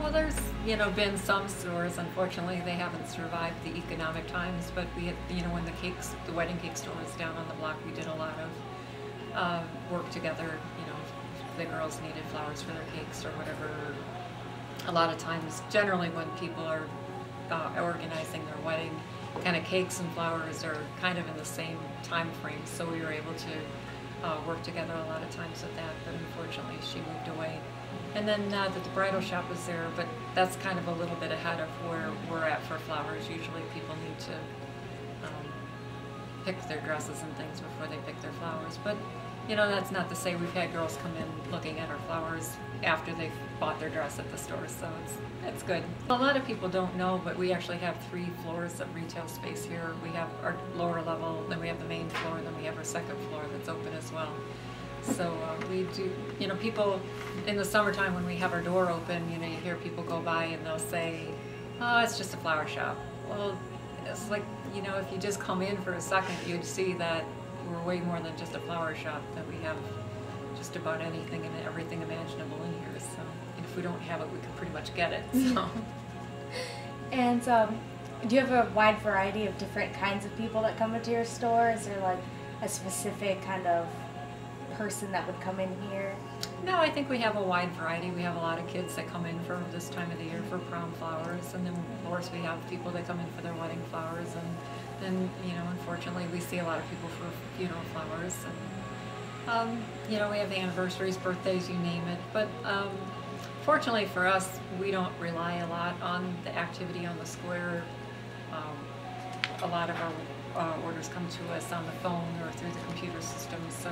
Well, there's, been some stores, unfortunately, they haven't survived the economic times, but we had, when the wedding cake store was down on the block, we did a lot of work together, if the girls needed flowers for their cakes or whatever. A lot of times, generally when people are organizing their wedding, kind of cakes and flowers are kind of in the same time frame, so we were able to work together a lot of times with that, but unfortunately she moved away. And then the bridal shop was there, but that's kind of a little bit ahead of where we're at for flowers. Usually people need to pick their dresses and things before they pick their flowers. But that's not to say we've had girls come in looking at our flowers after they've bought their dress at the store, so it's good. A lot of people don't know, but we actually have 3 floors of retail space here. We have our lower level, then we have the main floor, and then we have our second floor that's open as well. So we do, people in the summertime when we have our door open, you hear people go by and they'll say, oh, it's just a flower shop. Well, it's like, if you just come in for a second, you'd see that we're way more than just a flower shop, that we have just about anything and everything imaginable in here. So if we don't have it, we can pretty much get it. So. And do you have a wide variety of different kinds of people that come into your store? Is there like a specific kind of person that would come in here? No, I think we have a wide variety. We have a lot of kids that come in for this time of the year for prom flowers, and then of course we have people that come in for their wedding flowers, and then unfortunately we see a lot of people for funeral flowers, and we have anniversaries, birthdays, you name it. But fortunately for us, we don't rely a lot on the activity on the square. A lot of our orders come to us on the phone or through the computer system, so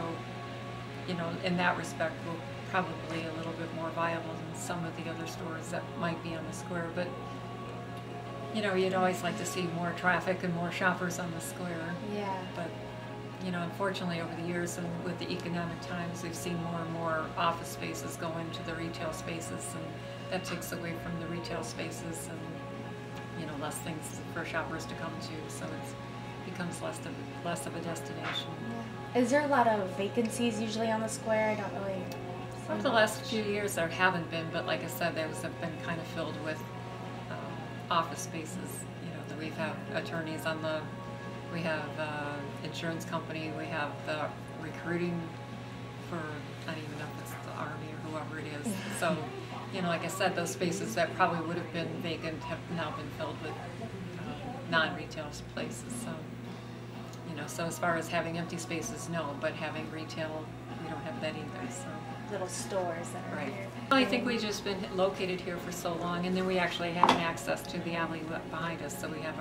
in that respect, we're probably a little bit more viable than some of the other stores that might be on the square. But you'd always like to see more traffic and more shoppers on the square. Yeah. But unfortunately, over the years and with the economic times, we've seen more and more office spaces go into the retail spaces, and that takes away from the retail spaces and less things for shoppers to come to. So it becomes less of a destination. Yeah. Is there a lot of vacancies usually on the square? I don't really. Over the last few years there haven't been, but like I said, those have been kind of filled with office spaces. That we have attorneys on we have insurance company, we have the recruiting for, I don't even know if it's the Army or whoever it is. So, like I said, those spaces that probably would have been vacant have now been filled with non-retail places. So as far as having empty spaces, no, but having retail, we don't have that either. So Little stores that are right. here. I think we've just been located here for so long, and then we actually have an access to the alley behind us, so we have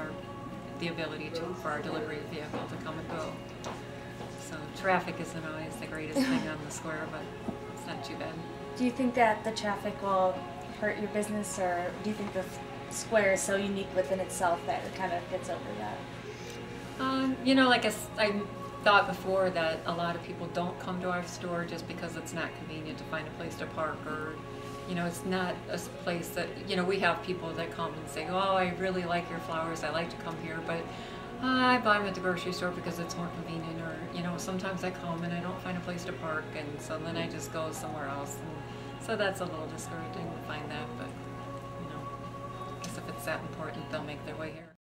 the ability for our delivery vehicle to come and go. So traffic isn't always the greatest thing on the square, but it's not too bad. Do you think that the traffic will hurt your business, or do you think the square is so unique within itself that it kind of gets over that? Like I thought before, that a lot of people don't come to our store just because it's not convenient to find a place to park, or it's not a place that, we have people that come and say, oh, I really like your flowers, I like to come here, but I buy them at the grocery store because it's more convenient, or sometimes I come and I don't find a place to park, and so then I just go somewhere else, and so that's a little discouraging to find that. But I guess if it's that important, they'll make their way here.